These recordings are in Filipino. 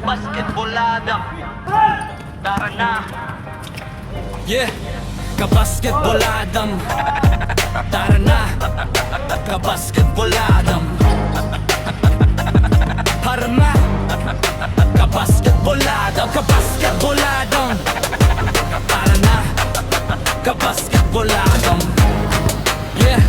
Kabasketbolada. Tara na. Yeah, kabasketboladam. Tara na, kabasketboladam. Tara na, kabasketboladam. Kabasketboladam. Tara na, kabasketboladam. Yeah,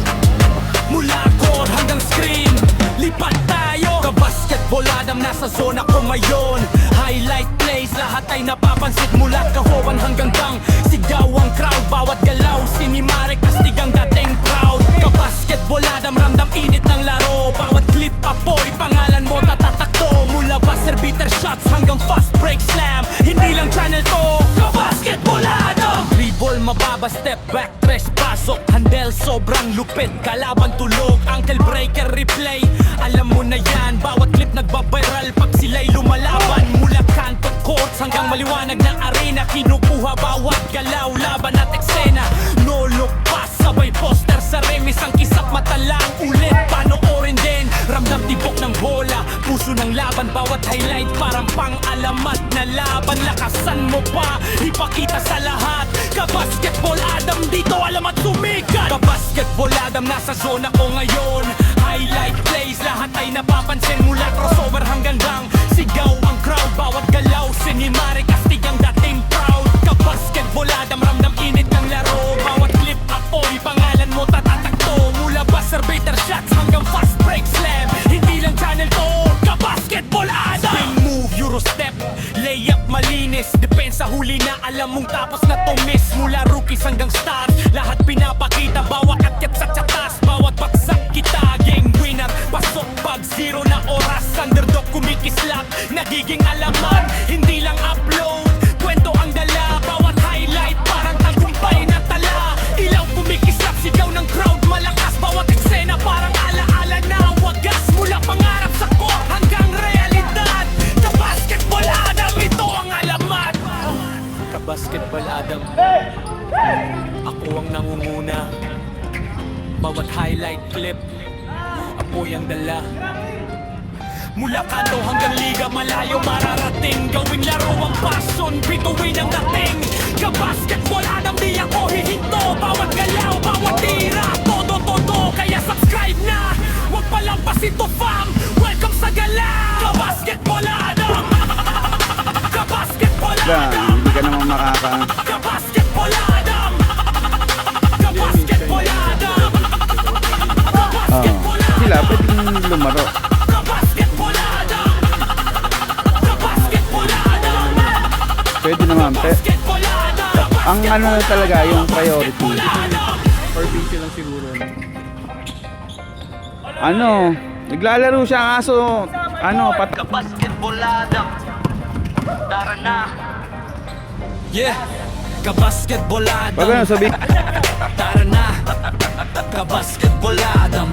mula court hanggang screen, lipat tayo. Kabasketboladam, nasa zona ko ngayon. Highlight plays, lahat ay napapansin. Mula kahowan hanggang bang, sigaw ang crowd. Bawat galaw, sinimare, kastig ang dating proud. Kabasketboladam, ramdam init ng laro. Bawat clip apoy, pangalan mo tatatakto. Mula buzzer beater shots hanggang fast break slam, hindi lang channel to. Kabasketboladam. Dribble, mababa, step back, press, pasok. Handle, sobrang lupit, kalaban tulog. Ankle breaker, replay, alam mo na yan. Bawat clip nagbabiral pag sila'y lumalaban. Mula kanto courts hanggang maliwanag na arena, kinukuha bawat galaw, laban at eksena. No look pass, sabay poster sa rim. Isang kisap mata lang, ulit panoorin din. Ramdam tibok ng bola, puso ng laban. Bawat highlight parang pang-alamat na laban. Lakasan mo pa, ipakita sa lahat. Kabasketboladam, dito alam at sumikat. Kabasketboladam, nasa zona ko ngayon. Highlight plays, lahat ay napapansin. Mula crossover hanggang dang, sigaw ang crowd. Bawat galaw, sinimare, kastig ang dating proud. Kabasketboladam, ramdam init ng laro. Bawat clip apoy, pangalan mo tatatakto. Mula buzzer beater shots hanggang fast break slam, hindi lang channel to. Kabasketboladam. Spin move, euro step, layup malinis. Depensa huli na, alam mong tapos na to miss. Mula rookies hanggang stars, lahat pinapakita. Bawat akyat sa tsatas, bawat baksak kita. Game winner, pasok pag zero na oras. Underdog kumikislap, nagiging alaman. Hindi lang upload, kwento ang dala. Bawat highlight parang tagumpay na tala. Ilaw kumikislap, sigaw ng crowd malakas. Bawat eksena parang alaala na wagas. Mula pangarap sa court hanggang realidad. Kabasketboladam, ito ang alamat. Kabasketboladam, ako ang nangunguna. Bawat highlight clip, apoy ang dala. Mula kanto hanggang liga, malayo mararating. Gawing laro ang passion, bituin ang dating. Kabasketboladam, di ako hihinto. Bawat galaw, bawat tira, todo-todo. Kaya subscribe na, huwag palampas ito fam. Welcome sa galaw. Kabasketboladam. Kabasketboladam. Hindi ka naman makaka... Kabasketboladam. Kabasketboladam. Sila pwedeng lumaro. Pwede naman, ang ano talaga yung priority. Or video lang siguro. Ano, naglalaro siya kaso ano, Kabasketbolada. Tara na. Yeah, kabasketboladam. Pag ano sabi, Tara na, kabasketboladam.